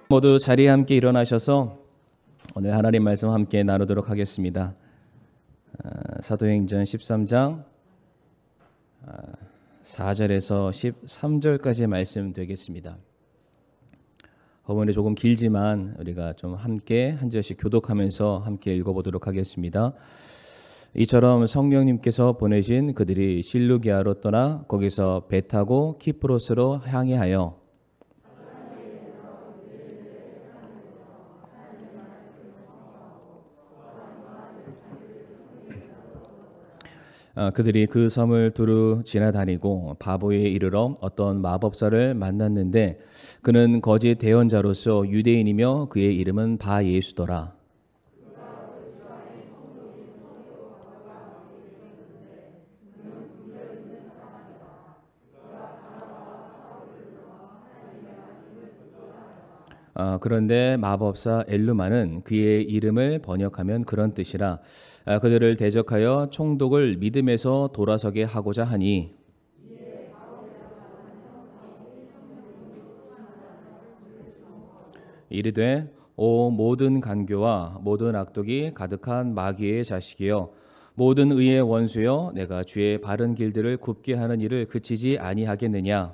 모두 자리에 함께 일어나셔서 오늘 하나님 말씀 함께 나누도록 하겠습니다. 사도행전 13장 4절에서 13절까지의 말씀 되겠습니다. 본문이 조금 길지만 우리가 좀 함께 한 절씩 교독하면서 함께 읽어보도록 하겠습니다. 이처럼 성령님께서 보내신 그들이 실루기아로 떠나 거기서 배 타고 키프로스로 항해하여 그들이 그 섬을 두루 지나다니고 바보에 이르러 어떤 마법사를 만났는데 그는 거짓 대언자로서 유대인이며 그의 이름은 바예수더라. 그런데 마법사 엘루마는 그의 이름을 번역하면 그런 뜻이라 그들을 대적하여 총독을 믿음에서 돌아서게 하고자 하니 이르되 오 모든 간교와 모든 악독이 가득한 마귀의 자식이여 모든 의의 원수여 내가 주의 바른 길들을 굽게 하는 일을 그치지 아니하겠느냐.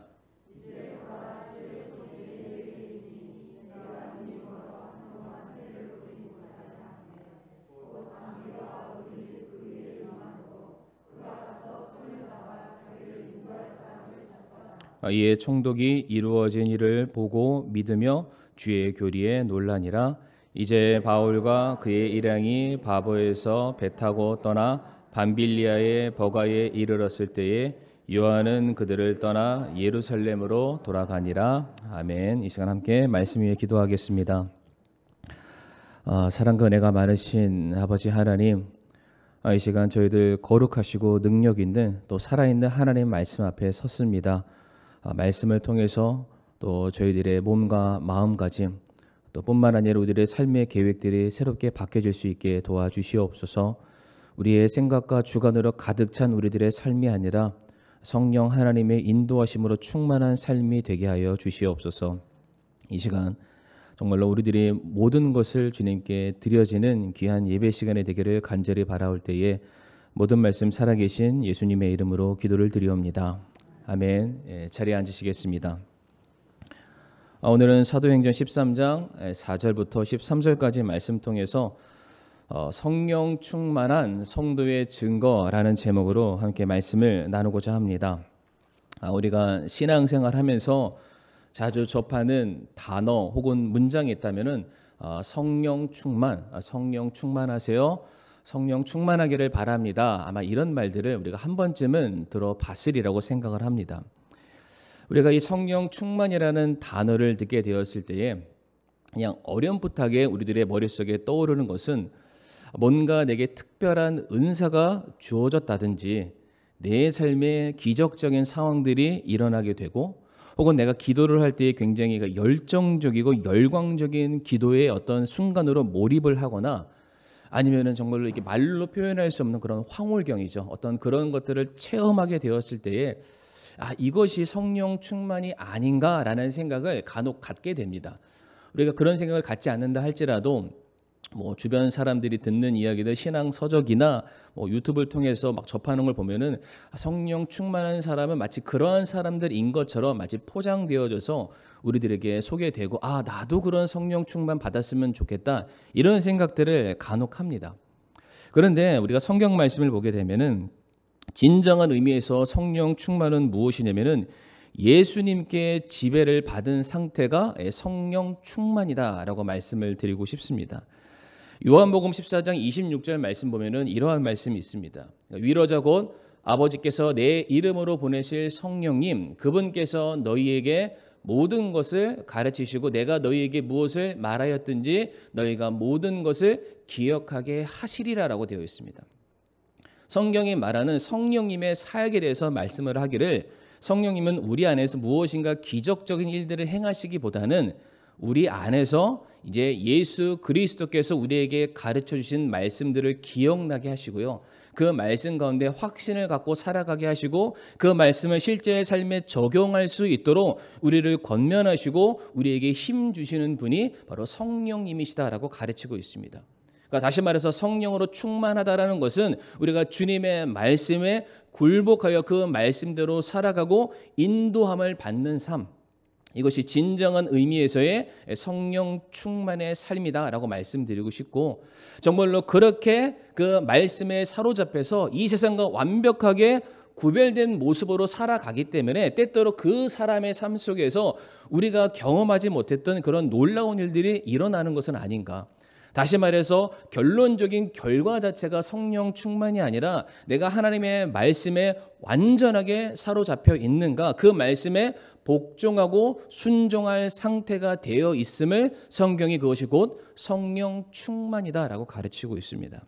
이에 총독이 이루어진 일을 보고 믿으며 주의 교리에 놀라니라. 이제 바울과 그의 일행이 바보에서 배 타고 떠나 밤빌리아의 버가에 이르렀을 때에 요한은 그들을 떠나 예루살렘으로 돌아가니라. 아멘. 이 시간 함께 말씀 위에 기도하겠습니다. 사랑과 은혜가 많으신 아버지 하나님, 이 시간 저희들 거룩하시고 능력 있는 또 살아있는 하나님 말씀 앞에 섰습니다. 말씀을 통해서 또 저희들의 몸과 마음가짐 또 뿐만 아니라 우리들의 삶의 계획들이 새롭게 바뀌어질 수 있게 도와주시옵소서. 우리의 생각과 주관으로 가득 찬 우리들의 삶이 아니라 성령 하나님의 인도하심으로 충만한 삶이 되게 하여 주시옵소서. 이 시간 정말로 우리들이 모든 것을 주님께 드려지는 귀한 예배 시간이 되기를 간절히 바라올 때에 모든 말씀 살아계신 예수님의 이름으로 기도를 드리옵니다. 아멘. 자리에 앉으시겠습니다. 오늘은 사도행전 13장 4절부터 13절까지 말씀 통해서 성령 충만한 성도의 증거라는 제목으로 함께 말씀을 나누고자 합니다. 우리가 신앙생활 하면서 자주 접하는 단어 혹은 문장이 있다면은 성령 충만, 성령 충만하세요. 성령 충만하기를 바랍니다. 아마 이런 말들을 우리가 한 번쯤은 들어봤으리라고 생각을 합니다. 우리가 이 성령 충만이라는 단어를 듣게 되었을 때에 그냥 어렴풋하게 우리들의 머릿속에 떠오르는 것은 뭔가 내게 특별한 은사가 주어졌다든지 내 삶에 기적적인 상황들이 일어나게 되고 혹은 내가 기도를 할 때 굉장히 열정적이고 열광적인 기도의 어떤 순간으로 몰입을 하거나 아니면은 정말로 이렇게 말로 표현할 수 없는 그런 황홀경이죠. 어떤 그런 것들을 체험하게 되었을 때에 이것이 성령 충만이 아닌가라는 생각을 간혹 갖게 됩니다. 우리가 그런 생각을 갖지 않는다 할지라도 주변 사람들이 듣는 이야기들 신앙 서적이나 유튜브를 통해서 막 접하는 걸 보면은 성령 충만한 사람은 마치 그러한 사람들인 것처럼 마치 포장되어져서 우리들에게 소개되고 나도 그런 성령 충만 받았으면 좋겠다 이런 생각들을 간혹 합니다. 그런데 우리가 성경 말씀을 보게 되면은 진정한 의미에서 성령 충만은 무엇이냐면은 예수님께 지배를 받은 상태가 성령 충만이다라고 말씀을 드리고 싶습니다. 요한복음 14장 26절 말씀 보면은 이러한 말씀이 있습니다. 위로자 곧 아버지께서 내 이름으로 보내실 성령님 그분께서 너희에게 모든 것을 가르치시고 내가 너희에게 무엇을 말하였든지 너희가 모든 것을 기억하게 하시리라라고 되어 있습니다. 성경이 말하는 성령님의 사역에 대해서 말씀을 하기를 성령님은 우리 안에서 무엇인가 기적적인 일들을 행하시기보다는 우리 안에서 이제 예수 그리스도께서 우리에게 가르쳐 주신 말씀들을 기억나게 하시고요. 그 말씀 가운데 확신을 갖고 살아가게 하시고 그 말씀을 실제의 삶에 적용할 수 있도록 우리를 권면하시고 우리에게 힘 주시는 분이 바로 성령님이시다라고 가르치고 있습니다. 그러니까 다시 말해서 성령으로 충만하다라는 것은 우리가 주님의 말씀에 굴복하여 그 말씀대로 살아가고 인도함을 받는 삶, 이것이 진정한 의미에서의 성령 충만의 삶이다라고 말씀드리고 싶고, 정말로 그렇게 그 말씀에 사로잡혀서 이 세상과 완벽하게 구별된 모습으로 살아가기 때문에 때때로 그 사람의 삶 속에서 우리가 경험하지 못했던 그런 놀라운 일들이 일어나는 것은 아닌가. 다시 말해서 결론적인 결과 자체가 성령 충만이 아니라 내가 하나님의 말씀에 완전하게 사로잡혀 있는가, 그 말씀에 복종하고 순종할 상태가 되어 있음을 성경이 그것이 곧 성령 충만이다라고 가르치고 있습니다.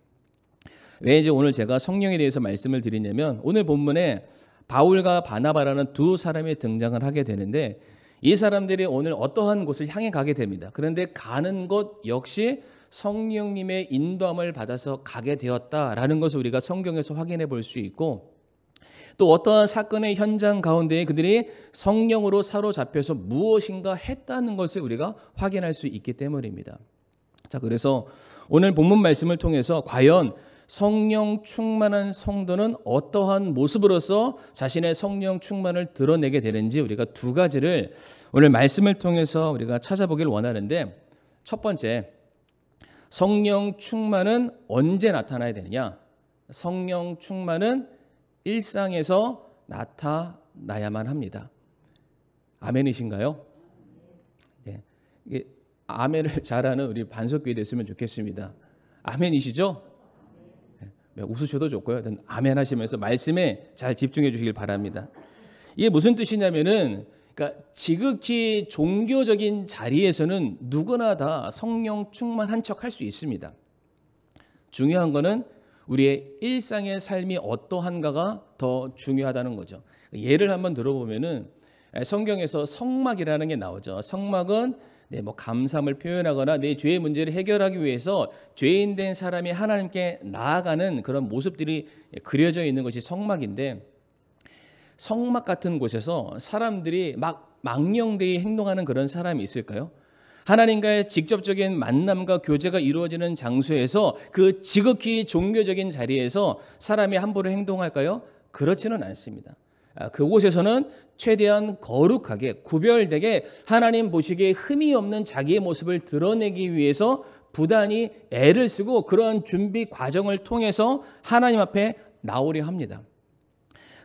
왜 이제 오늘 제가 성령에 대해서 말씀을 드리냐면, 오늘 본문에 바울과 바나바라는 두 사람이 등장을 하게 되는데, 이 사람들이 오늘 어떠한 곳을 향해 가게 됩니다. 그런데 가는 곳 역시 성령님의 인도함을 받아서 가게 되었다라는 것을 우리가 성경에서 확인해 볼 수 있고, 또 어떠한 사건의 현장 가운데 그들이 성령으로 사로잡혀서 무엇인가 했다는 것을 우리가 확인할 수 있기 때문입니다. 자, 그래서 오늘 본문 말씀을 통해서 과연 성령 충만한 성도는 어떠한 모습으로서 자신의 성령 충만을 드러내게 되는지 우리가 두 가지를 오늘 말씀을 통해서 우리가 찾아보길 원하는데, 첫 번째, 성령 충만은 언제 나타나야 되느냐? 성령 충만은 일상에서 나타나야만 합니다. 아멘이신가요? 네. 이게 아멘을 잘하는 우리 반석교회 됐으면 좋겠습니다. 아멘이시죠? 네. 웃으셔도 좋고요. 아멘 하시면서 말씀에 잘 집중해 주시길 바랍니다. 이게 무슨 뜻이냐면은, 그러니까 지극히 종교적인 자리에서는 누구나 다 성령 충만한 척 할 수 있습니다. 중요한 거는 우리의 일상의 삶이 어떠한가가 더 중요하다는 거죠. 예를 한번 들어보면은 성경에서 성막이라는 게 나오죠. 성막은 감사함을 표현하거나 내 죄의 문제를 해결하기 위해서 죄인 된 사람이 하나님께 나아가는 그런 모습들이 그려져 있는 것이 성막인데, 성막 같은 곳에서 사람들이 막 망령되이 행동하는 그런 사람이 있을까요? 하나님과의 직접적인 만남과 교제가 이루어지는 장소에서 그 지극히 종교적인 자리에서 사람이 함부로 행동할까요? 그렇지는 않습니다. 그곳에서는 최대한 거룩하게 구별되게 하나님 보시기에 흠이 없는 자기의 모습을 드러내기 위해서 부단히 애를 쓰고 그러한 준비 과정을 통해서 하나님 앞에 나오려 합니다.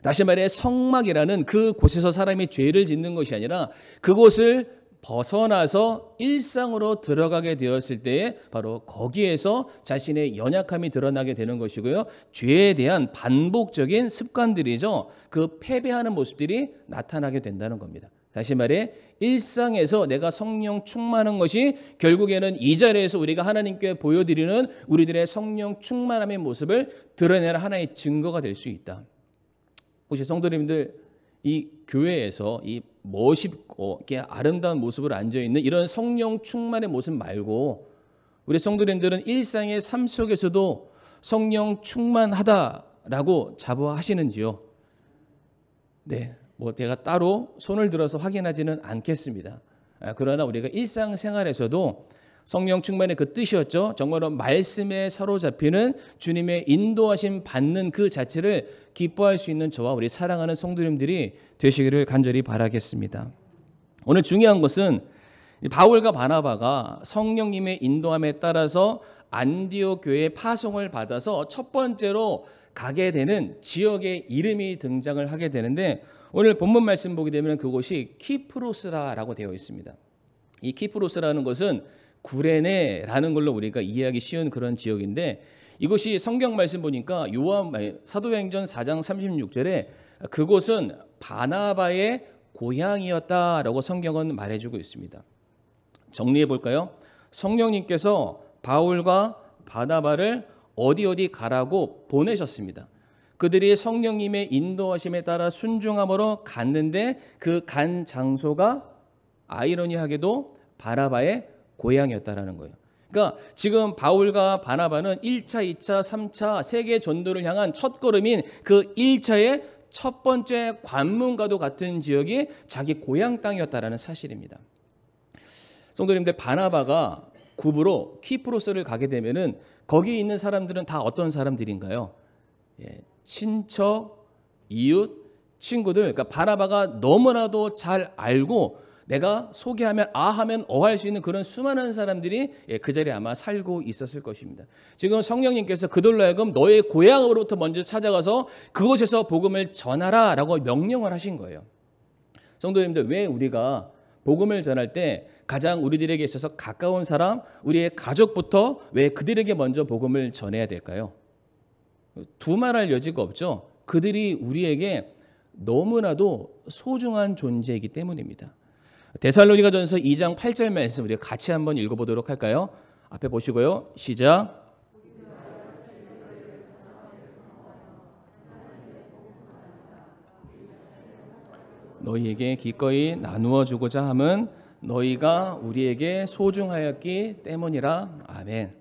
다시 말해 성막이라는 그 곳에서 사람이 죄를 짓는 것이 아니라 그곳을 벗어나서 일상으로 들어가게 되었을 때에 바로 거기에서 자신의 연약함이 드러나게 되는 것이고요. 죄에 대한 반복적인 습관들이죠. 그 패배하는 모습들이 나타나게 된다는 겁니다. 다시 말해 일상에서 내가 성령 충만한 것이 결국에는 이 자리에서 우리가 하나님께 보여드리는 우리들의 성령 충만함의 모습을 드러내는 하나의 증거가 될 수 있다. 혹시 성도님들, 이 교회에서 이 멋있고 아름다운 모습으로 앉아있는 이런 성령 충만의 모습 말고 우리 성도님들은 일상의 삶 속에서도 성령 충만하다라고 자부하시는지요? 네, 제가 따로 손을 들어서 확인하지는 않겠습니다. 그러나 우리가 일상생활에서도 성령 충만의 그 뜻이었죠. 정말로 말씀에 사로잡히는 주님의 인도하심 받는 그 자체를 기뻐할 수 있는 저와 우리 사랑하는 성도님들이 되시기를 간절히 바라겠습니다. 오늘 중요한 것은 바울과 바나바가 성령님의 인도함에 따라서 안디옥 교회의 파송을 받아서 첫 번째로 가게 되는 지역의 이름이 등장을 하게 되는데, 오늘 본문 말씀 보게 되면 그곳이 키프로스라고 되어 있습니다. 이 키프로스라는 것은 구레네라는 걸로 우리가 이해하기 쉬운 그런 지역인데, 이것이 성경 말씀 보니까 사도행전 4장 36절에 그곳은 바나바의 고향이었다라고 성경은 말해주고 있습니다. 정리해 볼까요? 성령님께서 바울과 바나바를 어디 가라고 보내셨습니다. 그들이 성령님의 인도하심에 따라 순종함으로 갔는데 그 간 장소가 아이러니하게도 바나바의 고향이었다라는 거예요. 그러니까 지금 바울과 바나바는 1차, 2차, 3차 세계 전도를 향한 첫걸음인 그 1차의 첫 번째 관문과도 같은 지역이 자기 고향 땅이었다라는 사실입니다. 성도님들, 바나바가 굽으로 키프로스를 가게 되면은 거기 있는 사람들은 다 어떤 사람들인가요? 친척, 이웃, 친구들. 그러니까 바나바가 너무나도 잘 알고 내가 소개하면 아 하면 어 할 수 있는 그런 수많은 사람들이 그 자리에 아마 살고 있었을 것입니다. 지금 성령님께서 그들로 하여금 너의 고향으로부터 먼저 찾아가서 그곳에서 복음을 전하라 라고 명령을 하신 거예요. 성도님들, 왜 우리가 복음을 전할 때 가장 우리들에게 있어서 가까운 사람, 우리의 가족부터 왜 그들에게 먼저 복음을 전해야 될까요? 두말할 여지가 없죠. 그들이 우리에게 너무나도 소중한 존재이기 때문입니다. 데살로니가전서 2장 8절 말씀 우리가 같이 한번 읽어보도록 할까요? 앞에 보시고요. 시작. 너희에게 기꺼이 나누어 주고자 함은 너희가 우리에게 소중하였기 때문이라. 아멘.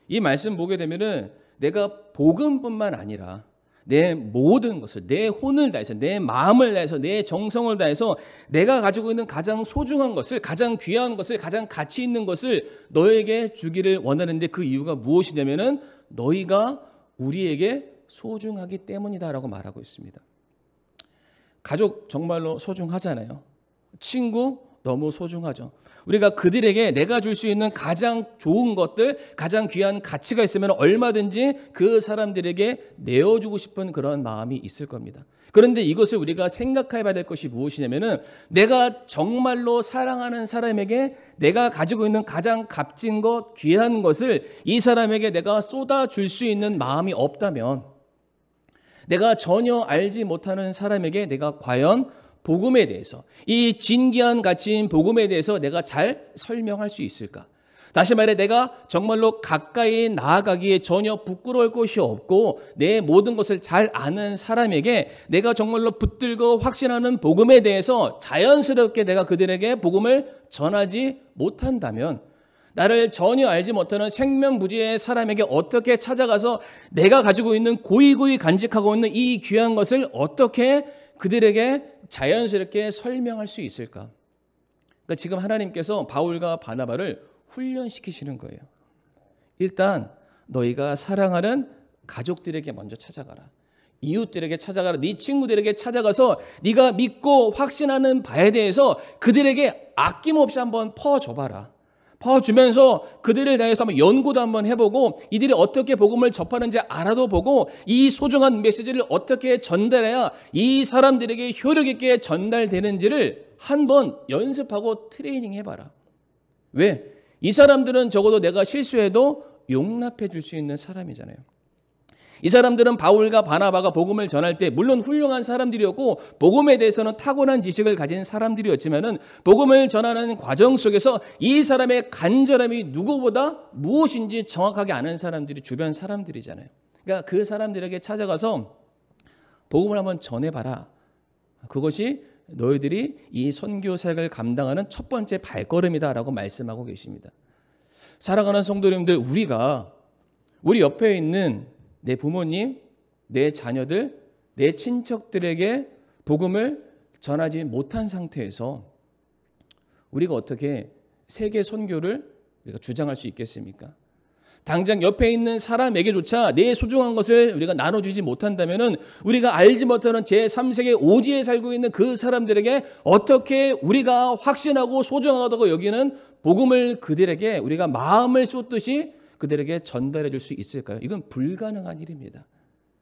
이 말씀 보게 되면은 내가 복음뿐만 아니라 내 모든 것을, 내 혼을 다해서, 내 마음을 다해서, 내 정성을 다해서 내가 가지고 있는 가장 소중한 것을, 가장 귀한 것을, 가장 가치 있는 것을 너에게 주기를 원하는데 그 이유가 무엇이냐면은 너희가 우리에게 소중하기 때문이다라고 말하고 있습니다. 가족 정말로 소중하잖아요. 친구 너무 소중하죠. 우리가 그들에게 내가 줄 수 있는 가장 좋은 것들, 가장 귀한 가치가 있으면 얼마든지 그 사람들에게 내어주고 싶은 그런 마음이 있을 겁니다. 그런데 이것을 우리가 생각해 봐야 될 것이 무엇이냐면은 내가 정말로 사랑하는 사람에게 내가 가지고 있는 가장 값진 것, 귀한 것을 이 사람에게 내가 쏟아줄 수 있는 마음이 없다면, 내가 전혀 알지 못하는 사람에게 내가 과연 복음에 대해서, 이 진귀한 가치인 복음에 대해서 내가 잘 설명할 수 있을까? 다시 말해, 내가 정말로 가까이 나아가기에 전혀 부끄러울 것이 없고 내 모든 것을 잘 아는 사람에게 내가 정말로 붙들고 확신하는 복음에 대해서 자연스럽게 내가 그들에게 복음을 전하지 못한다면, 나를 전혀 알지 못하는 생명부지의 사람에게 어떻게 찾아가서 내가 가지고 있는 고이고이 간직하고 있는 이 귀한 것을 어떻게 그들에게 자연스럽게 설명할 수 있을까? 그러니까 지금 하나님께서 바울과 바나바를 훈련시키시는 거예요. 일단 너희가 사랑하는 가족들에게 먼저 찾아가라. 이웃들에게 찾아가라. 네 친구들에게 찾아가서 네가 믿고 확신하는 바에 대해서 그들에게 아낌없이 한번 퍼줘봐라. 퍼주면서 그들을 대해서 한번 연구도 한번 해보고 이들이 어떻게 복음을 접하는지 알아도 보고 이 소중한 메시지를 어떻게 전달해야 이 사람들에게 효력 있게 전달되는지를 한번 연습하고 트레이닝 해봐라. 왜? 이 사람들은 적어도 내가 실수해도 용납해 줄 수 있는 사람이잖아요. 이 사람들은 바울과 바나바가 복음을 전할 때 물론 훌륭한 사람들이었고 복음에 대해서는 타고난 지식을 가진 사람들이었지만은 복음을 전하는 과정 속에서 이 사람의 간절함이 누구보다 무엇인지 정확하게 아는 사람들이 주변 사람들이잖아요. 그러니까 그 사람들에게 찾아가서 복음을 한번 전해봐라. 그것이 너희들이 이 선교 사역을 감당하는 첫 번째 발걸음이다라고 말씀하고 계십니다. 사랑하는 성도님들, 우리가 우리 옆에 있는 내 부모님, 내 자녀들, 내 친척들에게 복음을 전하지 못한 상태에서 우리가 어떻게 세계 선교를 우리가 주장할 수 있겠습니까? 당장 옆에 있는 사람에게조차 내 소중한 것을 우리가 나눠주지 못한다면 우리가 알지 못하는 제3세계 오지에 살고 있는 그 사람들에게 어떻게 우리가 확신하고 소중하다고 여기는 복음을 그들에게 우리가 마음을 쏟듯이 그들에게 전달해 줄 수 있을까요? 이건 불가능한 일입니다.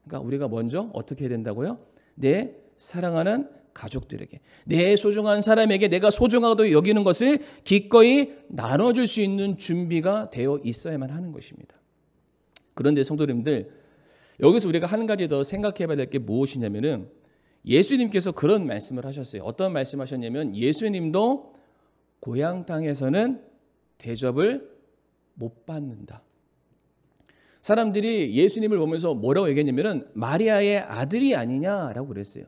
그러니까 우리가 먼저 어떻게 해야 된다고요? 내 사랑하는 가족들에게, 내 소중한 사람에게 내가 소중하다고 여기는 것을 기꺼이 나눠줄 수 있는 준비가 되어 있어야만 하는 것입니다. 그런데 성도님들, 여기서 우리가 한 가지 더 생각해 봐야 될 게 무엇이냐면은 예수님께서 그런 말씀을 하셨어요. 어떤 말씀하셨냐면 예수님도 고향 땅에서는 대접을 못 받는다. 사람들이 예수님을 보면서 뭐라고 얘기했냐면은 마리아의 아들이 아니냐라고 그랬어요.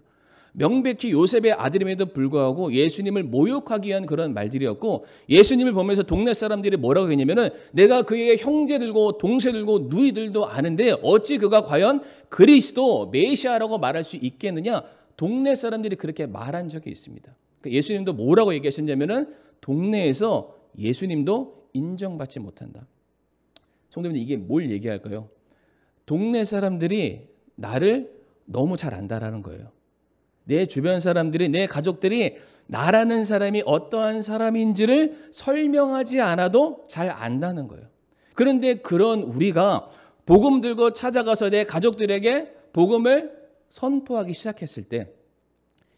명백히 요셉의 아들임에도 불구하고 예수님을 모욕하기 위한 그런 말들이었고, 예수님을 보면서 동네 사람들이 뭐라고 했냐면은 내가 그의 형제들고 동생들고 누이들도 아는데 어찌 그가 과연 그리스도 메시아라고 말할 수 있겠느냐, 동네 사람들이 그렇게 말한 적이 있습니다. 예수님도 뭐라고 얘기하셨냐면은 동네에서 예수님도 인정받지 못한다. 성도님, 이게 뭘 얘기할까요? 동네 사람들이 나를 너무 잘 안다라는 거예요. 내 주변 사람들이, 내 가족들이 나라는 사람이 어떠한 사람인지를 설명하지 않아도 잘 안다는 거예요. 그런데 그런 우리가 복음 들고 찾아가서 내 가족들에게 복음을 선포하기 시작했을 때,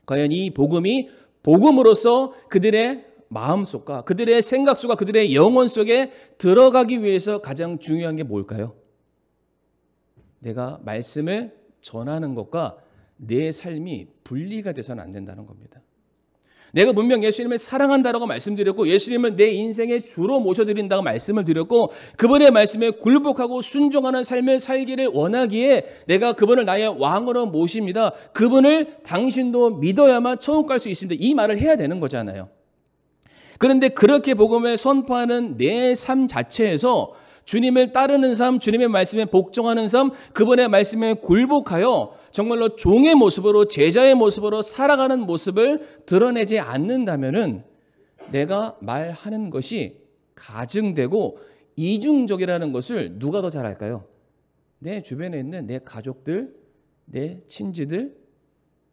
과연 이 복음이 복음으로서 그들의 마음속과 그들의 생각 속과 그들의 영혼 속에 들어가기 위해서 가장 중요한 게 뭘까요? 내가 말씀을 전하는 것과 내 삶이 분리가 돼서는 안 된다는 겁니다. 내가 분명 예수님을 사랑한다라고 말씀드렸고, 예수님을 내 인생의 주로 모셔드린다고 말씀을 드렸고, 그분의 말씀에 굴복하고 순종하는 삶을 살기를 원하기에 내가 그분을 나의 왕으로 모십니다. 그분을 당신도 믿어야만 천국 갈 수 있습니다. 이 말을 해야 되는 거잖아요. 그런데 그렇게 복음을 선포하는 내 삶 자체에서 주님을 따르는 삶, 주님의 말씀에 복종하는 삶, 그분의 말씀에 굴복하여 정말로 종의 모습으로, 제자의 모습으로 살아가는 모습을 드러내지 않는다면은 내가 말하는 것이 가증되고 이중적이라는 것을 누가 더 잘 알까요? 내 주변에 있는 내 가족들, 내 친지들,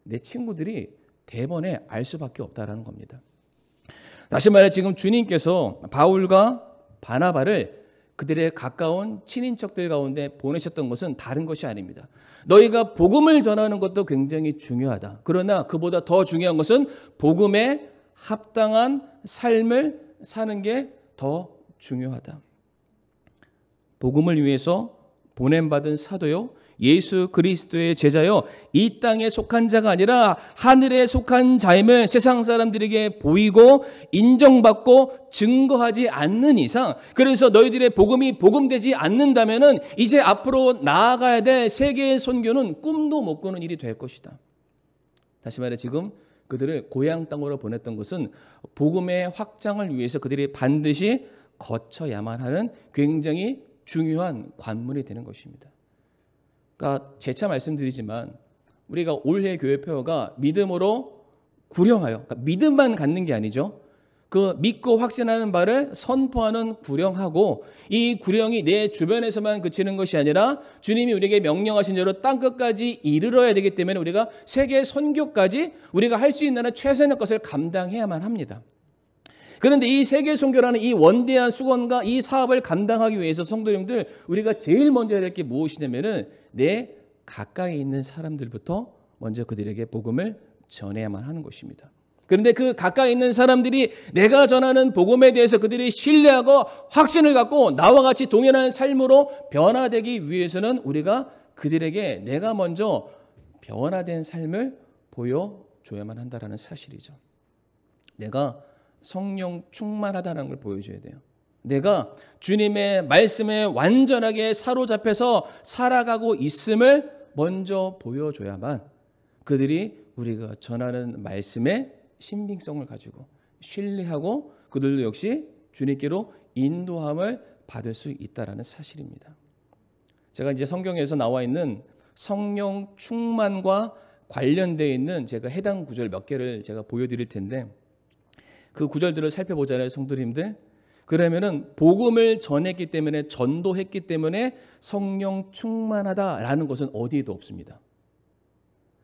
내 친구들이 대번에 알 수밖에 없다라는 겁니다. 다시 말해 지금 주님께서 바울과 바나바를 그들의 가까운 친인척들 가운데 보내셨던 것은 다른 것이 아닙니다. 너희가 복음을 전하는 것도 굉장히 중요하다. 그러나 그보다 더 중요한 것은 복음에 합당한 삶을 사는 게 더 중요하다. 복음을 위해서 보냄받은 사도요, 예수 그리스도의 제자요, 이 땅에 속한 자가 아니라 하늘에 속한 자임을 세상 사람들에게 보이고 인정받고 증거하지 않는 이상, 그래서 너희들의 복음이 복음되지 않는다면은 이제 앞으로 나아가야 될 세계의 선교는 꿈도 못 꾸는 일이 될 것이다. 다시 말해 지금 그들을 고향 땅으로 보냈던 것은 복음의 확장을 위해서 그들이 반드시 거쳐야만 하는 굉장히 중요한 관문이 되는 것입니다. 그러니까 재차 말씀드리지만 우리가 올해 교회 표어가 믿음으로 구령하여, 그러니까 믿음만 갖는 게 아니죠. 그 믿고 확신하는 바를 선포하는 구령하고, 이 구령이 내 주변에서만 그치는 것이 아니라 주님이 우리에게 명령하신 대로 땅끝까지 이르러야 되기 때문에 우리가 세계 선교까지 우리가 할 수 있는 최선의 것을 감당해야만 합니다. 그런데 이 세계 선교라는 이 원대한 수건과 이 사업을 감당하기 위해서 성도님들, 우리가 제일 먼저 해야 될 게 무엇이냐면은 내 가까이 있는 사람들부터 먼저 그들에게 복음을 전해야만 하는 것입니다. 그런데 그 가까이 있는 사람들이 내가 전하는 복음에 대해서 그들이 신뢰하고 확신을 갖고 나와 같이 동일한 삶으로 변화되기 위해서는 우리가 그들에게 내가 먼저 변화된 삶을 보여줘야만 한다는 사실이죠. 내가 성령 충만하다는 걸 보여줘야 돼요. 내가 주님의 말씀에 완전하게 사로잡혀서 살아가고 있음을 먼저 보여줘야만 그들이 우리가 전하는 말씀에 신빙성을 가지고 신뢰하고 그들도 역시 주님께로 인도함을 받을 수 있다는 사실입니다. 제가 이제 성경에서 나와 있는 성령 충만과 관련되어 있는 제가 해당 구절 몇 개를 제가 보여드릴 텐데, 그 구절들을 살펴보잖아요, 성도님들. 그러면은 복음을 전했기 때문에, 전도했기 때문에 성령 충만하다라는 것은 어디에도 없습니다.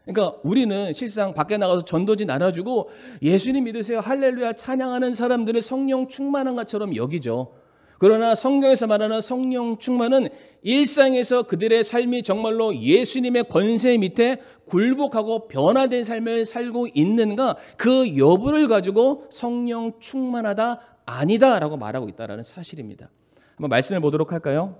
그러니까 우리는 실상 밖에 나가서 전도지 나눠주고 예수님 믿으세요, 할렐루야 찬양하는 사람들을 성령 충만한 것처럼 여기죠. 그러나 성경에서 말하는 성령 충만은 일상에서 그들의 삶이 정말로 예수님의 권세 밑에 굴복하고 변화된 삶을 살고 있는가, 그 여부를 가지고 성령 충만하다 아니다라고 말하고 있다는 사실입니다. 한번 말씀을 보도록 할까요?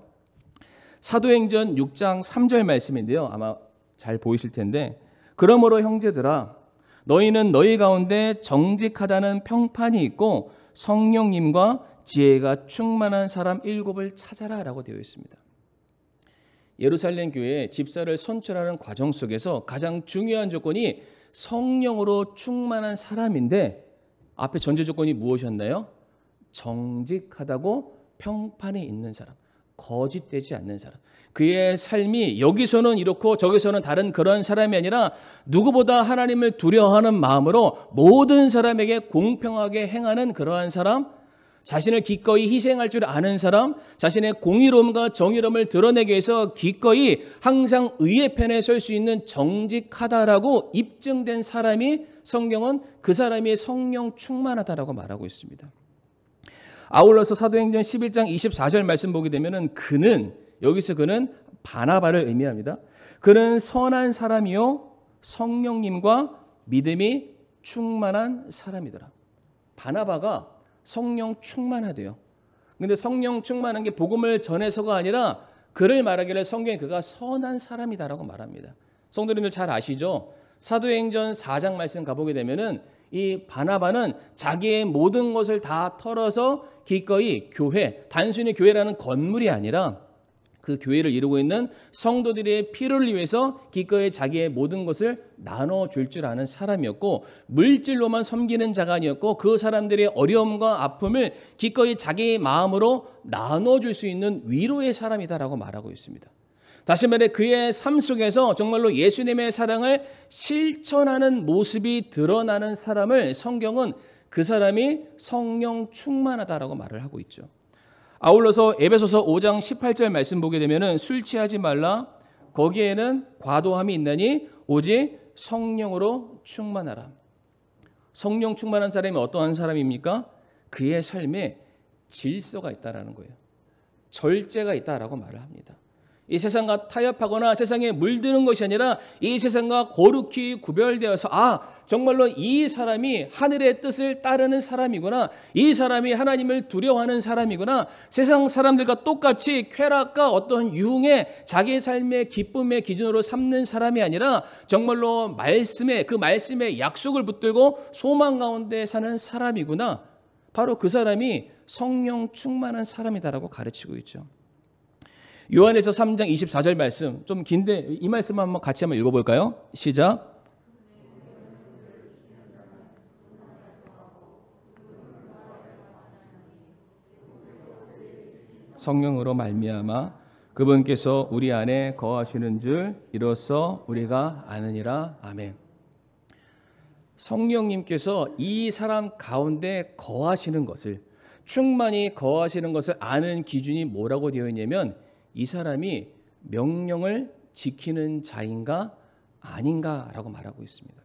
사도행전 6장 3절 말씀인데요, 아마 잘 보이실 텐데, 그러므로 형제들아 너희는 너희 가운데 정직하다는 평판이 있고 성령님과 지혜가 충만한 사람 7을 찾아라 라고 되어 있습니다. 예루살렘 교회에 집사를 선출하는 과정 속에서 가장 중요한 조건이 성령으로 충만한 사람인데 앞에 전제 조건이 무엇이었나요? 정직하다고 평판이 있는 사람, 거짓되지 않는 사람. 그의 삶이 여기서는 이렇고 저기서는 다른 그런 사람이 아니라 누구보다 하나님을 두려워하는 마음으로 모든 사람에게 공평하게 행하는 그러한 사람, 자신을 기꺼이 희생할 줄 아는 사람, 자신의 공의로움과 정의로움을 드러내기 위해서 기꺼이 항상 의의 편에 설 수 있는 정직하다라고 입증된 사람이 성경은 그 사람이 성령 충만하다라고 말하고 있습니다. 아울러서 사도행전 11장 24절 말씀 보게 되면은 그는 바나바를 의미합니다. 그는 선한 사람이요 성령님과 믿음이 충만한 사람이더라. 바나바가 성령 충만하대요. 근데 성령 충만한 게 복음을 전해서가 아니라 그를 말하기를 성경에 그가 선한 사람이다라고 말합니다. 성도님들 잘 아시죠? 사도행전 4장 말씀 가보게 되면은 이 바나바는 자기의 모든 것을 다 털어서 기꺼이 교회, 단순히 교회라는 건물이 아니라 그 교회를 이루고 있는 성도들의 필요를 위해서 기꺼이 자기의 모든 것을 나눠줄 줄 아는 사람이었고, 물질로만 섬기는 자가 아니었고 그 사람들의 어려움과 아픔을 기꺼이 자기의 마음으로 나눠줄 수 있는 위로의 사람이다라고 말하고 있습니다. 다시 말해 그의 삶 속에서 정말로 예수님의 사랑을 실천하는 모습이 드러나는 사람을 성경은 그 사람이 성령 충만하다라고 말을 하고 있죠. 아울러서 에베소서 5장 18절 말씀 보게 되면은 술 취하지 말라, 거기에는 과도함이 있나니 오직 성령으로 충만하라. 성령 충만한 사람이 어떠한 사람입니까? 그의 삶에 질서가 있다라는 거예요. 절제가 있다라고 말을 합니다. 이 세상과 타협하거나 세상에 물드는 것이 아니라 이 세상과 거룩히 구별되어서 정말로 이 사람이 하늘의 뜻을 따르는 사람이구나, 이 사람이 하나님을 두려워하는 사람이구나, 세상 사람들과 똑같이 쾌락과 어떤 유흥에 자기 삶의 기쁨의 기준으로 삼는 사람이 아니라 정말로 그 말씀의 약속을 붙들고 소망 가운데 사는 사람이구나, 바로 그 사람이 성령 충만한 사람이다라고 가르치고 있죠. 요한에서 3장 24절 말씀, 좀 긴데 이 말씀 한번 같이 한번 읽어볼까요? 시작. 성령으로 말미암아 그분께서 우리 안에 거하시는 줄 이로써 우리가 아느니라. 아멘. 성령님께서 이 사람 가운데 거하시는 것을, 충만히 거하시는 것을 아는 기준이 뭐라고 되어 있냐면 이 사람이 명령을 지키는 자인가 아닌가라고 말하고 있습니다.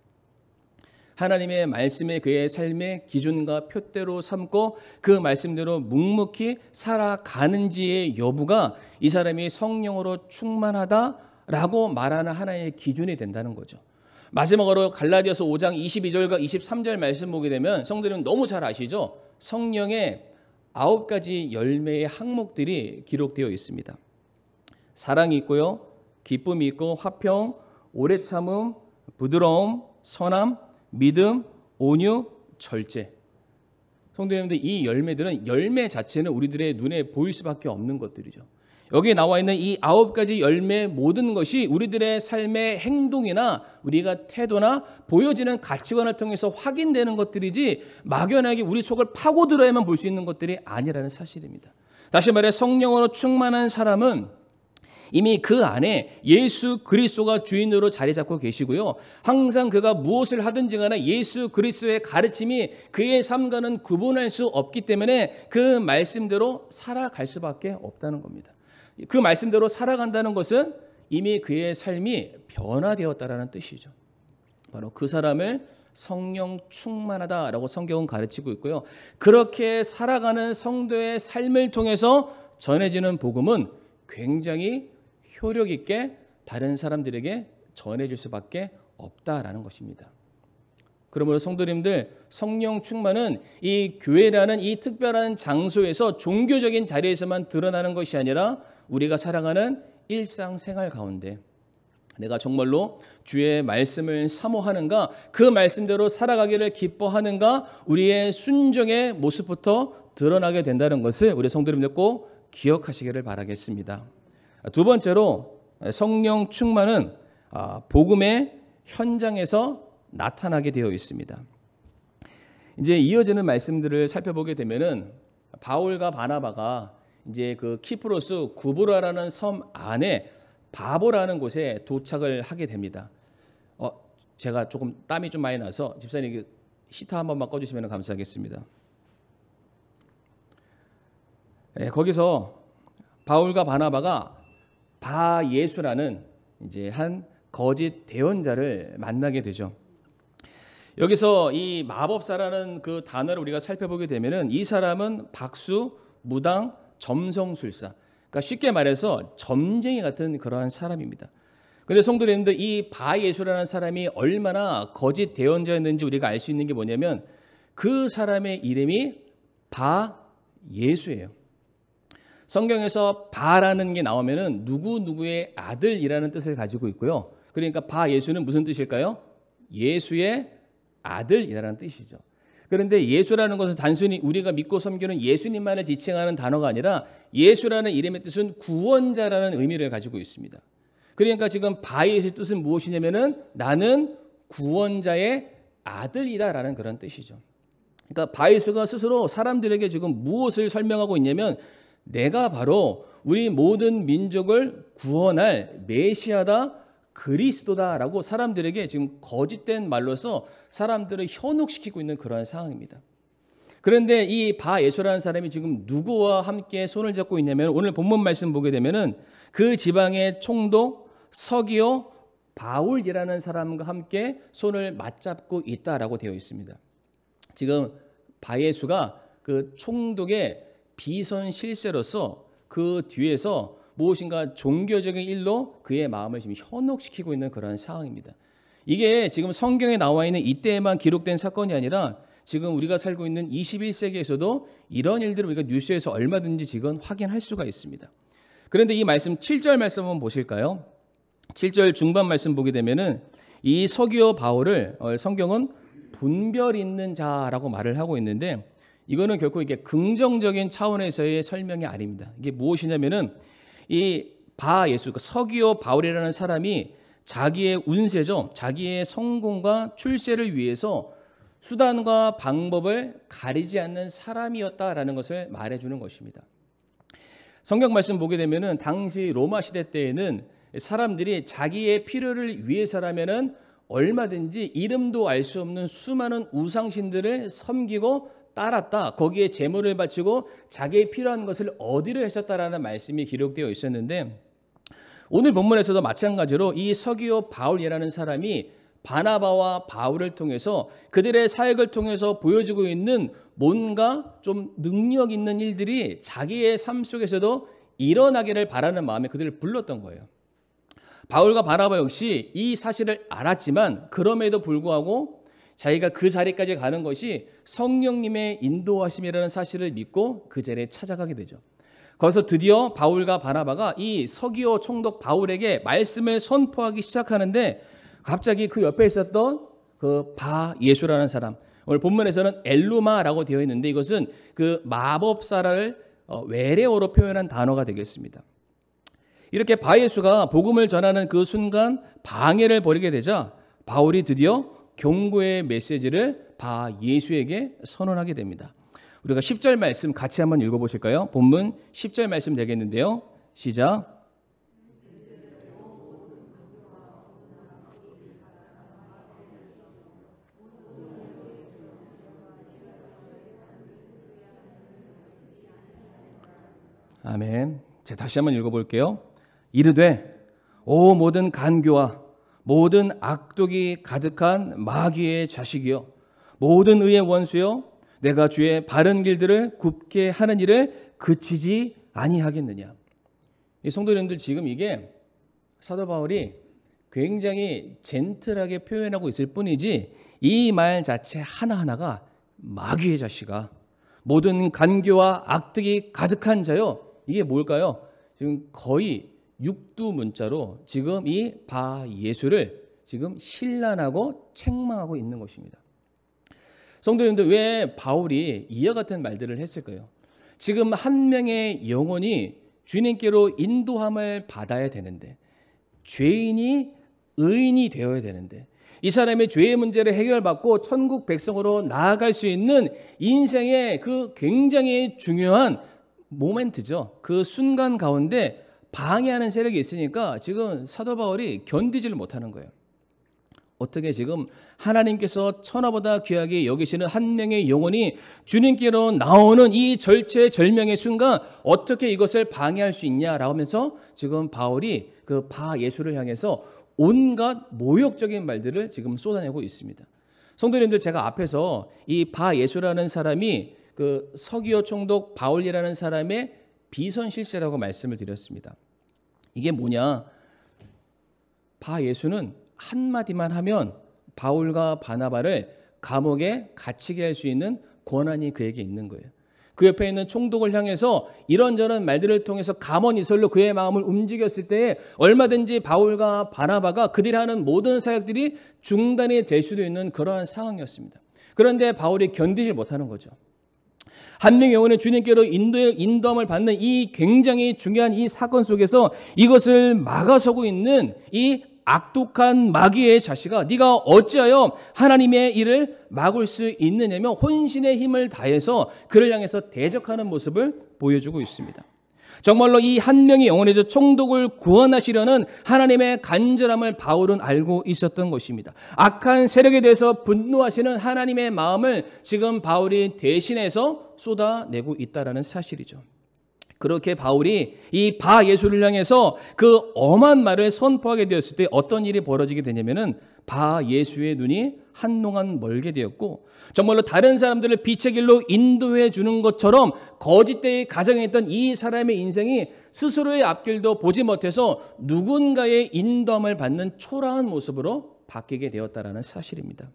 하나님의 말씀에 그의 삶의 기준과 표대로 삼고 그 말씀대로 묵묵히 살아가는지의 여부가 이 사람이 성령으로 충만하다라고 말하는 하나의 기준이 된다는 거죠. 마지막으로 갈라디아서 5장 22절과 23절 말씀 보게 되면 성도들은 너무 잘 아시죠? 성령의 9가지 열매의 항목들이 기록되어 있습니다. 사랑이 있고요, 기쁨이 있고, 화평, 오래 참음, 부드러움, 선함, 믿음, 온유, 절제. 성도님들, 이 열매들은 열매 자체는 우리들의 눈에 보일 수밖에 없는 것들이죠. 여기에 나와 있는 이 9가지 열매 모든 것이 우리들의 삶의 행동이나 우리가 태도나 보여지는 가치관을 통해서 확인되는 것들이지 막연하게 우리 속을 파고들어야만 볼 수 있는 것들이 아니라는 사실입니다. 다시 말해 성령으로 충만한 사람은 이미 그 안에 예수 그리스도가 주인으로 자리 잡고 계시고요, 항상 그가 무엇을 하든지 간에 예수 그리스도의 가르침이 그의 삶과는 구분할 수 없기 때문에 그 말씀대로 살아갈 수밖에 없다는 겁니다. 그 말씀대로 살아간다는 것은 이미 그의 삶이 변화되었다라는 뜻이죠. 바로 그 사람을 성령 충만하다라고 성경은 가르치고 있고요, 그렇게 살아가는 성도의 삶을 통해서 전해지는 복음은 굉장히 효력 있게 다른 사람들에게 전해질 수밖에 없다라는 것입니다. 그러므로 성도님들, 성령 충만은 이 교회라는 이 특별한 장소에서 종교적인 자리에서만 드러나는 것이 아니라 우리가 살아가는 일상생활 가운데 내가 정말로 주의 말씀을 사모하는가, 그 말씀대로 살아가기를 기뻐하는가, 우리의 순종의 모습부터 드러나게 된다는 것을 우리 성도님들 꼭 기억하시기를 바라겠습니다. 두 번째로 성령 충만은 복음의 현장에서 나타나게 되어 있습니다. 이제 이어지는 말씀들을 살펴보게 되면은 바울과 바나바가 이제 그 키프로스 구브라라는 섬 안에 바보라는 곳에 도착을 하게 됩니다. 제가 조금 땀이 좀 많이 나서 집사님 히터 한 번만 꺼주시면 감사하겠습니다. 네, 거기서 바울과 바나바가 바예수라는 이제 한 거짓 대언자를 만나게 되죠. 여기서 이 마법사라는 그 단어를 우리가 살펴보게 되면은 이 사람은 박수, 무당, 점성술사. 그러니까 쉽게 말해서 점쟁이 같은 그러한 사람입니다. 그런데 성도 여러분들, 이 바예수라는 사람이 얼마나 거짓 대언자였는지 우리가 알 수 있는 게 뭐냐면 그 사람의 이름이 바예수예요. 성경에서 바라는 게 나오면은 누구누구의 아들이라는 뜻을 가지고 있고요. 그러니까 바예수는 무슨 뜻일까요? 예수의 아들이라는 뜻이죠. 그런데 예수라는 것은 단순히 우리가 믿고 섬기는 예수님만을 지칭하는 단어가 아니라 예수라는 이름의 뜻은 구원자라는 의미를 가지고 있습니다. 그러니까 지금 바예수의 뜻은 무엇이냐면은 나는 구원자의 아들이다라는 그런 뜻이죠. 그러니까 바예수가 스스로 사람들에게 지금 무엇을 설명하고 있냐면 내가 바로 우리 모든 민족을 구원할 메시아다, 그리스도다라고 사람들에게 지금 거짓된 말로서 사람들을 현혹시키고 있는 그런 상황입니다. 그런데 이 바예수라는 사람이 지금 누구와 함께 손을 잡고 있냐면 오늘 본문 말씀 보게 되면은 그 지방의 총독 서기오 바울이라는 사람과 함께 손을 맞잡고 있다라고 되어 있습니다. 지금 바예수가 그 총독의 비선 실세로서 그 뒤에서 무엇인가 종교적인 일로 그의 마음을 지금 현혹시키고 있는 그런 상황입니다. 이게 지금 성경에 나와 있는 이때에만 기록된 사건이 아니라 지금 우리가 살고 있는 21세기에서도 이런 일들을 우리가 뉴스에서 얼마든지 지금 확인할 수가 있습니다. 그런데 이 말씀 7절 말씀 한번 보실까요? 7절 중반 말씀 보게 되면은 이 서기오 바울을 성경은 분별 있는 자라고 말을 하고 있는데 이거는 결코 이게 긍정적인 차원에서의 설명이 아닙니다. 이게 무엇이냐면은 이 바예수, 서기오 바울이라는 사람이 자기의 운세죠. 자기의 성공과 출세를 위해서 수단과 방법을 가리지 않는 사람이었다라는 것을 말해주는 것입니다. 성경 말씀 보게 되면은 당시 로마 시대 때에는 사람들이 자기의 필요를 위해서라면은 얼마든지 이름도 알 수 없는 수많은 우상신들을 섬기고 따랐다. 거기에 제물을 바치고 자기의 필요한 것을 얻으려 했었다라는 말씀이 기록되어 있었는데 오늘 본문에서도 마찬가지로 이 서기오 바울이라는 사람이 바나바와 바울을 통해서 그들의 사역을 통해서 보여주고 있는 뭔가 좀 능력 있는 일들이 자기의 삶 속에서도 일어나기를 바라는 마음에 그들을 불렀던 거예요. 바울과 바나바 역시 이 사실을 알았지만 그럼에도 불구하고 자기가 그 자리까지 가는 것이 성령님의 인도하심이라는 사실을 믿고 그 자리에 찾아가게 되죠. 거기서 드디어 바울과 바나바가 이 서기오 총독 바울에게 말씀을 선포하기 시작하는데 갑자기 그 옆에 있었던 그 바예수라는 사람, 오늘 본문에서는 엘루마라고 되어 있는데 이것은 그 마법사를 외래어로 표현한 단어가 되겠습니다. 이렇게 바예수가 복음을 전하는 그 순간 방해를 벌이게 되자 바울이 드디어 경고의 메시지를 바예수에게 선언하게 됩니다. 우리가 10절 말씀 같이 한번 읽어보실까요? 본문 10절 말씀 되겠는데요. 시작. 아멘. 자, 다시 한번 읽어볼게요. 이르되 오 모든 간교와 모든 악독이 가득한 마귀의 자식이여 모든 의의 원수여 내가 주의 바른 길들을 굽게 하는 일을 그치지 아니하겠느냐. 이 성도님들 지금 이게 사도 바울이 굉장히 젠틀하게 표현하고 있을 뿐이지 이 말 자체 하나하나가 마귀의 자식아 모든 간교와 악독이 가득한 자여 이게 뭘까요? 지금 거의 육두문자로 지금 이 바예수를 지금 신란하고 책망하고 있는 것입니다. 성도님들 왜 바울이 이와 같은 말들을 했을까요? 지금 한 명의 영혼이 주님께로 인도함을 받아야 되는데 죄인이 의인이 되어야 되는데 이 사람의 죄의 문제를 해결받고 천국 백성으로 나아갈 수 있는 인생의 그 굉장히 중요한 모멘트죠. 그 순간 가운데 방해하는 세력이 있으니까 지금 사도 바울이 견디지를 못하는 거예요. 어떻게 지금 하나님께서 천하보다 귀하게 여기시는 한 명의 영혼이 주님께로 나오는 이 절체절명의 순간 어떻게 이것을 방해할 수 있냐라고 하면서 지금 바울이 그 바 예수를 향해서 온갖 모욕적인 말들을 지금 쏟아내고 있습니다. 성도님들, 제가 앞에서 이 바 예수라는 사람이 그 서기오 총독 바울이라는 사람의 비선 실세라고 말씀을 드렸습니다. 이게 뭐냐? 바 예수는 한마디만 하면 바울과 바나바를 감옥에 갇히게 할 수 있는 권한이 그에게 있는 거예요. 그 옆에 있는 총독을 향해서 이런저런 말들을 통해서 감언이설로 그의 마음을 움직였을 때에 얼마든지 바울과 바나바가 그들이 하는 모든 사역들이 중단이 될 수도 있는 그러한 상황이었습니다. 그런데 바울이 견디질 못하는 거죠. 한 명의 영혼의 주님께로 인도함을 받는 이 굉장히 중요한 이 사건 속에서 이것을 막아서고 있는 이 악독한 마귀의 자식아, 네가 어찌하여 하나님의 일을 막을 수 있느냐며 혼신의 힘을 다해서 그를 향해서 대적하는 모습을 보여주고 있습니다. 정말로 이 한 명의 영혼의 총독을 구원하시려는 하나님의 간절함을 바울은 알고 있었던 것입니다. 악한 세력에 대해서 분노하시는 하나님의 마음을 지금 바울이 대신해서 쏟아내고 있다는 사실이죠. 그렇게 바울이 이 바 예수를 향해서 그 엄한 말을 선포하게 되었을 때 어떤 일이 벌어지게 되냐면은 바 예수의 눈이 한동안 멀게 되었고 정말로 다른 사람들을 빛의 길로 인도해 주는 것처럼 거짓되이 가정했던 이 사람의 인생이 스스로의 앞길도 보지 못해서 누군가의 인도함을 받는 초라한 모습으로 바뀌게 되었다는 사실입니다.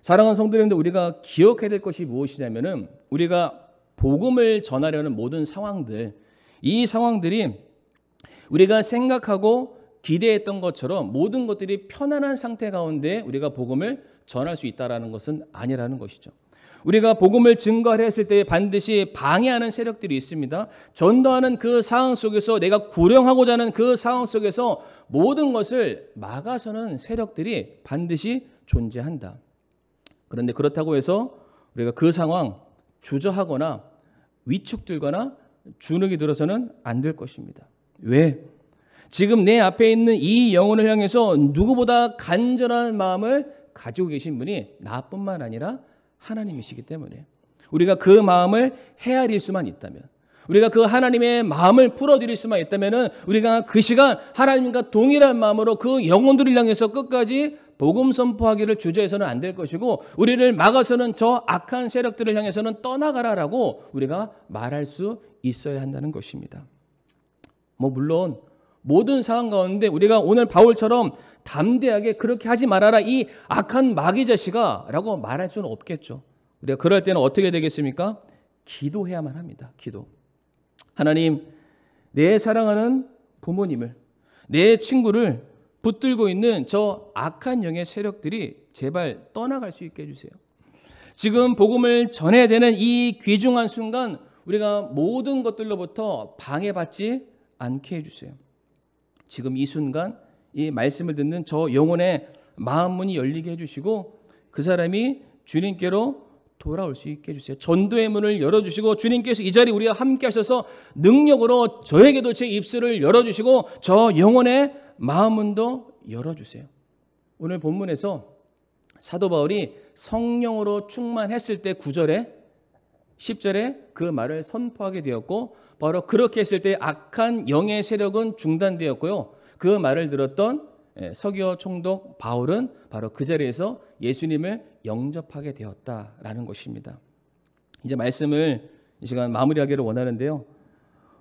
사랑하는 성도님들, 우리가 기억해야 될 것이 무엇이냐면은 우리가 복음을 전하려는 모든 상황들, 이 상황들이 우리가 생각하고 기대했던 것처럼 모든 것들이 편안한 상태 가운데 우리가 복음을 전할 수 있다는 것은 아니라는 것이죠. 우리가 복음을 증거하려 했을 때 반드시 방해하는 세력들이 있습니다. 전도하는 그 상황 속에서 내가 구령하고자 하는 그 상황 속에서 모든 것을 막아서는 세력들이 반드시 존재한다. 그런데 그렇다고 해서 우리가 그 상황 주저하거나 위축들거나 주눅이 들어서는 안 될 것입니다. 왜? 지금 내 앞에 있는 이 영혼을 향해서 누구보다 간절한 마음을 가지고 계신 분이 나뿐만 아니라 하나님이시기 때문에 우리가 그 마음을 헤아릴 수만 있다면, 우리가 그 하나님의 마음을 풀어드릴 수만 있다면 우리가 그 시간 하나님과 동일한 마음으로 그 영혼들을 향해서 끝까지 복음 선포하기를 주저해서는 안 될 것이고 우리를 막아서는 저 악한 세력들을 향해서는 떠나가라라고 우리가 말할 수 있어야 한다는 것입니다. 물론 모든 상황 가운데 우리가 오늘 바울처럼 담대하게 그렇게 하지 말아라 이 악한 마귀 자식아 라고 말할 수는 없겠죠. 우리가 그럴 때는 어떻게 되겠습니까? 기도해야만 합니다. 기도. 하나님, 내 사랑하는 부모님을, 내 친구를 붙들고 있는 저 악한 영의 세력들이 제발 떠나갈 수 있게 해주세요. 지금 복음을 전해야 되는 이 귀중한 순간 우리가 모든 것들로부터 방해받지 않게 해주세요. 지금 이 순간 이 말씀을 듣는 저 영혼의 마음 문이 열리게 해주시고 그 사람이 주님께로 돌아올 수 있게 해주세요. 전도의 문을 열어주시고 주님께서 이 자리 우리와 함께 하셔서 능력으로 저에게도 제 입술을 열어주시고 저 영혼의 마음문도 열어주세요. 오늘 본문에서 사도 바울이 성령으로 충만했을 때 9절에 10절에 그 말을 선포하게 되었고 바로 그렇게 했을 때 악한 영의 세력은 중단되었고요. 그 말을 들었던 서기오 총독 바울은 바로 그 자리에서 예수님을 영접하게 되었다라는 것입니다. 이제 말씀을 이 시간 마무리하기를 원하는데요.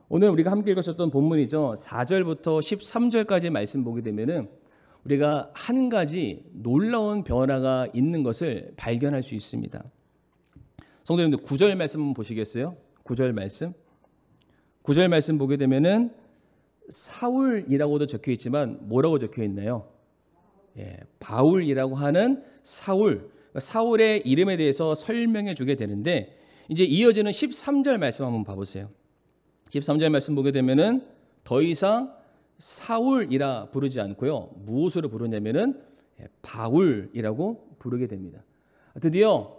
오늘 우리가 함께 읽었었던 본문이죠. 4절부터 13절까지 말씀 보게 되면은 우리가 한 가지 놀라운 변화가 있는 것을 발견할 수 있습니다. 성도님들 9절 말씀 한번 보시겠어요? 9절 말씀. 9절 말씀 보게 되면은 사울이라고도 적혀 있지만 뭐라고 적혀 있나요? 바울이라고 하는 사울. 사울의 이름에 대해서 설명해 주게 되는데 이제 이어지는 13절 말씀 한번 봐보세요. 13절 말씀 보게 되면은 더 이상 사울이라 부르지 않고요. 무엇으로 부르냐면은 바울이라고 부르게 됩니다. 드디어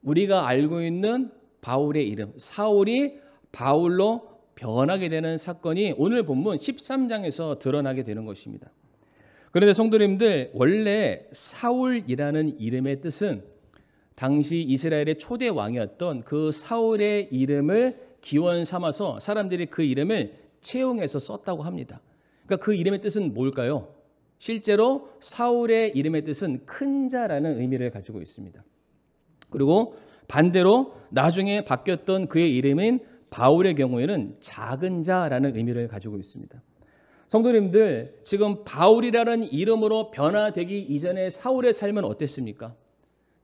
우리가 알고 있는 바울의 이름 사울이 바울로 변하게 되는 사건이 오늘 본문 13장에서 드러나게 되는 것입니다. 그런데 성도님들, 원래 사울이라는 이름의 뜻은 당시 이스라엘의 초대 왕이었던 그 사울의 이름을 기원 삼아서 사람들이 그 이름을 채용해서 썼다고 합니다. 그러니까 그 이름의 뜻은 뭘까요? 실제로 사울의 이름의 뜻은 큰 자라는 의미를 가지고 있습니다. 그리고 반대로 나중에 바뀌었던 그의 이름인 바울의 경우에는 작은 자라는 의미를 가지고 있습니다. 성도님들, 지금 바울이라는 이름으로 변화되기 이전의 사울의 삶은 어땠습니까?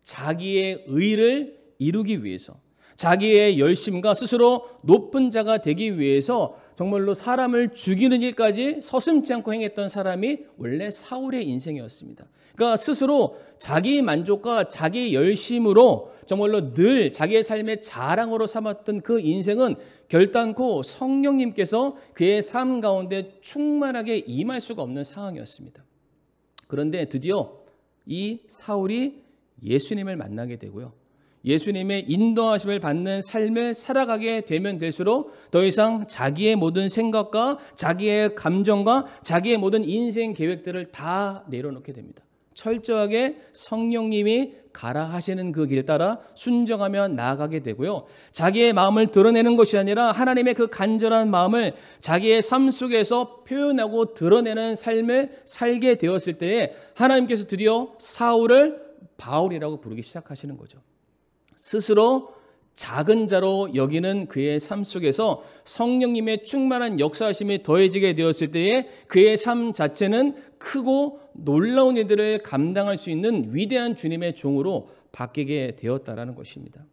자기의 의를 이루기 위해서, 자기의 열심과 스스로 높은 자가 되기 위해서 정말로 사람을 죽이는 일까지 서슴지 않고 행했던 사람이 원래 사울의 인생이었습니다. 그러니까 스스로 자기 만족과 자기 열심으로 정말로 늘 자기의 삶의 자랑으로 삼았던 그 인생은 결단코 성령님께서 그의 삶 가운데 충만하게 임할 수가 없는 상황이었습니다. 그런데 드디어 이 사울이 예수님을 만나게 되고요, 예수님의 인도하심을 받는 삶을 살아가게 되면 될수록 더 이상 자기의 모든 생각과 자기의 감정과 자기의 모든 인생 계획들을 다 내려놓게 됩니다. 철저하게 성령님이 가라 하시는 그 길 따라 순종하며 나아가게 되고요, 자기의 마음을 드러내는 것이 아니라 하나님의 그 간절한 마음을 자기의 삶 속에서 표현하고 드러내는 삶을 살게 되었을 때에 하나님께서 드디어 사울을 바울이라고 부르기 시작하시는 거죠. 스스로 작은 자로 여기는 그의 삶 속에서 성령님의 충만한 역사하심이 더해지게 되었을 때에 그의 삶 자체는 크고 놀라운 일들을 감당할 수 있는 위대한 주님의 종으로 바뀌게 되었다라는 것입니다.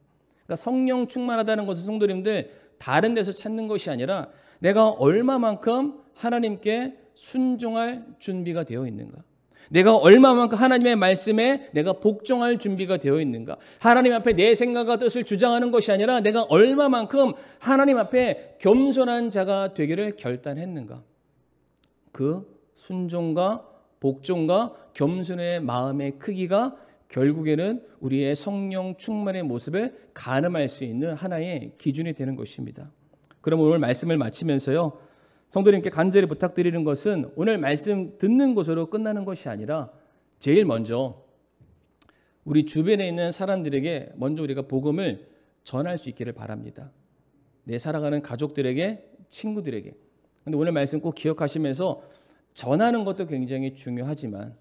그러니까 성령 충만하다는 것은 성도님들 다른 데서 찾는 것이 아니라 내가 얼마만큼 하나님께 순종할 준비가 되어 있는가, 내가 얼마만큼 하나님의 말씀에 내가 복종할 준비가 되어 있는가, 하나님 앞에 내 생각과 뜻을 주장하는 것이 아니라 내가 얼마만큼 하나님 앞에 겸손한 자가 되기를 결단했는가, 그 순종과 복종과 겸손의 마음의 크기가 결국에는 우리의 성령 충만의 모습을 가늠할 수 있는 하나의 기준이 되는 것입니다. 그럼 오늘 말씀을 마치면서요, 성도님께 간절히 부탁드리는 것은 오늘 말씀 듣는 것으로 끝나는 것이 아니라 제일 먼저 우리 주변에 있는 사람들에게 먼저 우리가 복음을 전할 수 있기를 바랍니다. 내 살아가는 가족들에게, 친구들에게. 그런데 오늘 말씀 꼭 기억하시면서 전하는 것도 굉장히 중요하지만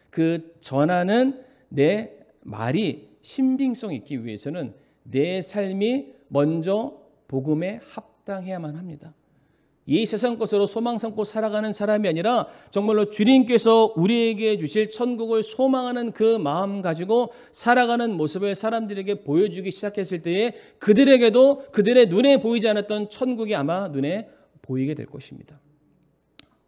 그 전하는 내 말이 신빙성 있기 위해서는 내 삶이 먼저 복음에 합당해야만 합니다. 이 세상 것으로 소망 삼고 살아가는 사람이 아니라 정말로 주님께서 우리에게 주실 천국을 소망하는 그 마음 가지고 살아가는 모습을 사람들에게 보여주기 시작했을 때에 그들에게도 그들의 눈에 보이지 않았던 천국이 아마 눈에 보이게 될 것입니다.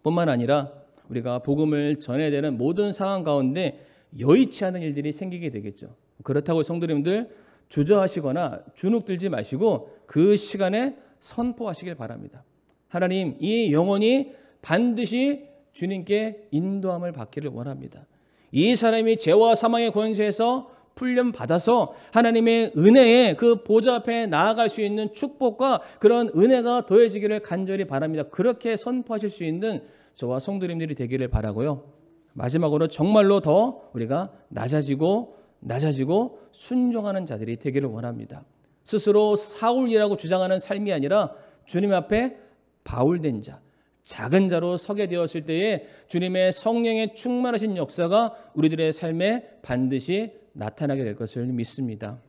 뿐만 아니라 우리가 복음을 전해야 되는 모든 상황 가운데 여의치 않은 일들이 생기게 되겠죠. 그렇다고 성도님들 주저하시거나 주눅들지 마시고 그 시간에 선포하시길 바랍니다. 하나님, 이 영혼이 반드시 주님께 인도함을 받기를 원합니다. 이 사람이 죄와 사망의 권세에서 훈련 받아서 하나님의 은혜에 그 보좌 앞에 나아갈 수 있는 축복과 그런 은혜가 더해지기를 간절히 바랍니다. 그렇게 선포하실 수 있는 저와 성도님들이 되기를 바라고요. 마지막으로 정말로 더 우리가 낮아지고 순종하는 자들이 되기를 원합니다. 스스로 사울이라고 주장하는 삶이 아니라 주님 앞에 바울된 자, 작은 자로 서게 되었을 때에 주님의 성령의 충만하신 역사가 우리들의 삶에 반드시 나타나게 될 것을 믿습니다.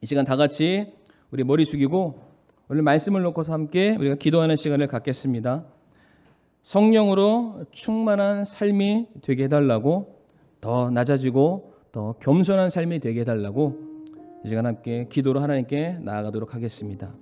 이 시간 다 같이 우리 머리 숙이고 오늘 말씀을 놓고서 함께 우리가 기도하는 시간을 갖겠습니다. 성령으로 충만한 삶이 되게 해달라고, 더 낮아지고 더 겸손한 삶이 되게 해달라고 이 시간 함께 기도로 하나님께 나아가도록 하겠습니다.